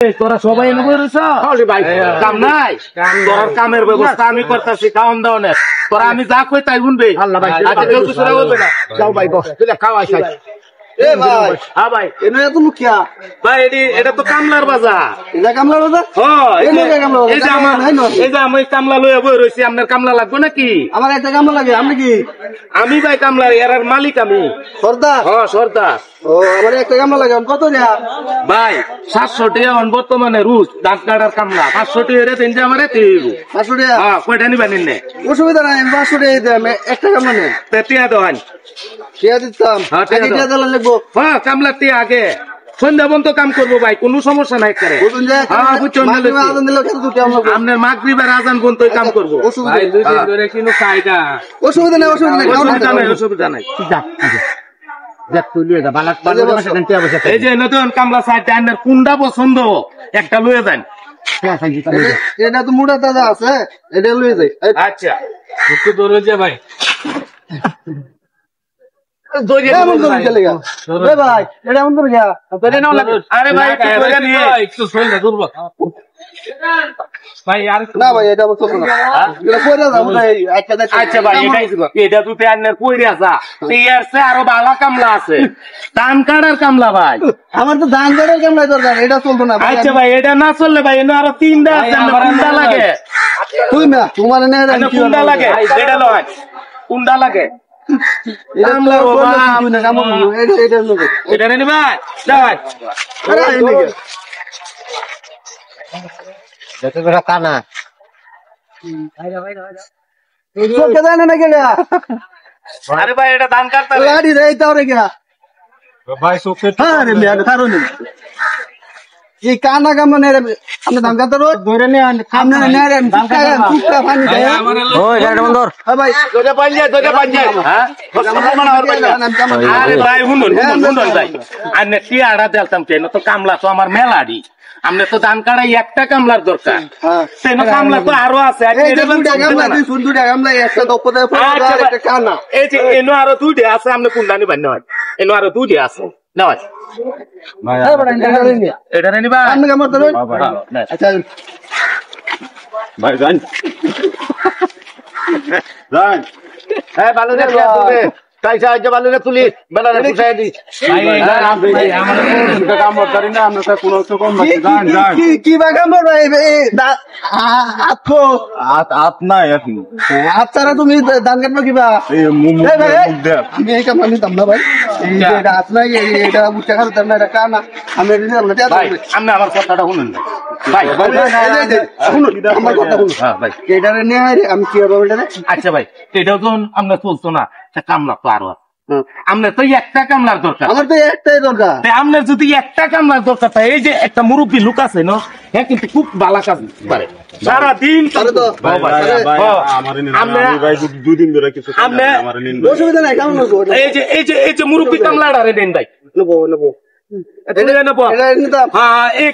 তোরা সবাই এনে বলেছ ভাই কাম নাই তোর কামের ব্যবস্থা আমি করতেছি খাওয়ান দাওয়ানের তোরা আমি যা কই তাই শুনবে আল্লাহ ভাই আচ্ছা কেউ কিছু বলবে না যাও ভাই বস তুই খাওয়াই খাই এ ভাই হ্যাঁ ভাই এনে এত লুকিয়া ভাই এটা তো কামলার বাজার এটা কামলার বাজার হ্যাঁ এই যে আমি কামলা লইয়া বই রইছি আপনার কামলা লাগবে নাকি আমার একটা কামলা লাগে আপনি কি আমি ভাই কামলার এর মালিক আমি সর্দার হ্যাঁ সর্দার ও আমার একটা কামলা লাগে কত টাকা ভাই 700 টাকা বর্তমানে রুজ দাঁত কাটার কামলা 500 টাকা রে তিনটা আমারে 500 টাকা হ্যাঁ কয়টা নিবেন নে অসুবিধা নাই 500 টাকা দিতে আমি একটা কামলা নে টিয়া দেন টিয়া দিতাম আগে টিয়া দেওয়া লাগবো হ্যাঁ কামলা টিয়া আগে সন্ধ্যা পর্যন্ত কাম করবো ভাই কোনো সমস্যা নাই করে আপনার মাগরিবের আজান পর্যন্ত কাম করবো অসুবিধা নাই অসুবিধা নাই এই যে নতুন কামলা সাইড কোনটা পছন্দ একটা লুয়ে দেন এটা তো মোটা দাদা আছে এটা লুয়ে যাই আচ্ছা একটু দৌড়ে যা ভাই আরো বালা কামলা আছে ধান কাটার কামলা ভাই আমার তো ধান কাটার কামলা দরকার এটা চলতো না আচ্ছা ভাই এটা না চললে ভাই আরো 3টা আছে কোনটা লাগে তোমার কোনটা লাগে এটা নয় কোনটা লাগে কানা আরে ভাই এটা ধান কাটতে ভাই এই কানা কামনা নেই আপনি ধান কাটতে ধরে নিয়ে কামলা তো আমার মেলাডি আপনি তো ধান কাটাই একটা কামলার দরকার কামলা তো আরো আছে এনো আরো 2টা আছে আপনি কোনটা নিবেন নয় এনো আরো 2টা আছে নয় এটা নিবা আচ্ছা ভাই জান জান হ্যাঁ ভালো দেখো তাই সাহায্য ভালো না তুলি বেলা পুষাই দি কাম করি না আমরা কোনো কম কি বা কাম হাত নাই হাত ছাড়া তুমি ধান কাটবো কিবা আমি এই কাম নিতাম না ভাই এটা হাত নাই এটা উঠে খাতাম না এটা কানা আমি আপনি আমার কথাটা শুনুন ভাই শুনুন আমার কথা শুনুন ভাই এটা নিয়ে আমি কি হবে আচ্ছা ভাই এটাও তো আমরা চলতো না কামলা তো আরো আপনার তো একটা কামলার দরকার আমার তো একটাই দরকার আপনার যদি একটা কামলার দরকার থাকে এই যে একটা মুরব্বী লোক আছে না হ্যাঁ কিন্তু খুব ভালো কাজ পারে সারাদিন এই যে মুরব্বী কামলাটা রে দেন ভাই নেবো ভাই এই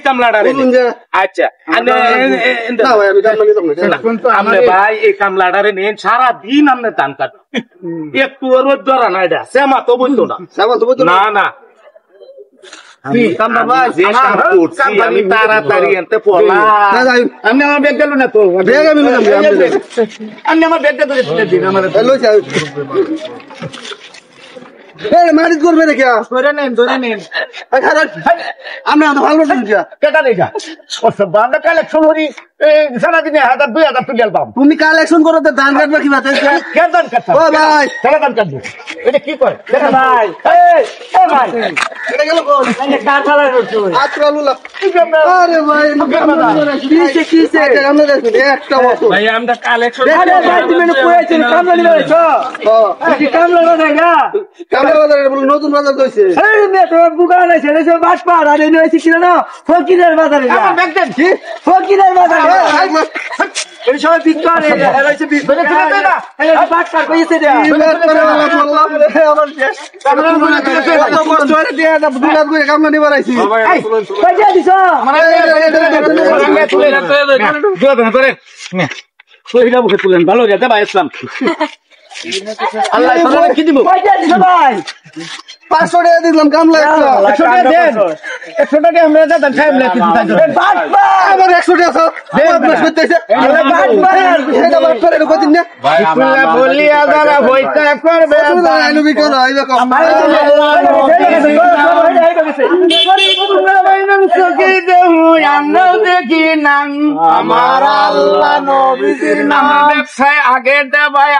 কামলাটারে নেন সারাদিন আপনার ধান কাট একটু ধরা না এটা শ্যামা তো বলতো না না আমি তাড়াতাড়ি আনতে আপনি আমার ব্যাগ গেল না তো আপনি আমার ব্যাগটা ধরে দিন আমার মারিত করবে রে ধরে নেন আমি ভালো কেটা রেখা কালেকশন করি সারাদিনে 1000-2000 তুলে পাম তুমি কালেকশন করো তো ধান কাটবে কি ভাই ধান কাটবো এটা কি করে ভাই ভাই এটা গেল আরে ভাই একটা ভাই আমরা কালেকশন নতুন বাজার কইছে দোকান আছে বাটপাড় আর না ফকিরের বাজারে ফকিরের বাজারে সবাই বিক্রি তুলেন ভালো রেতে ভাই ইসলাম আল্লাহ তাআলা কি দিব ভাই 500 টাকা দিলাম কামলা 100 টাকা দেন 100 টাকা আমরা দাদা খাইম না কিছু তাই আবার 100 টাকা আছে আমার প্রশ্ন করতেছে এটা বাদ করে কত দিন না বিসমিল্লাহ বলি আদারা হইতা করবে আইলো বিকল আইবে কম আমার আল্লাহ নবীর নাম ব্যবসায় আগে দে ভাই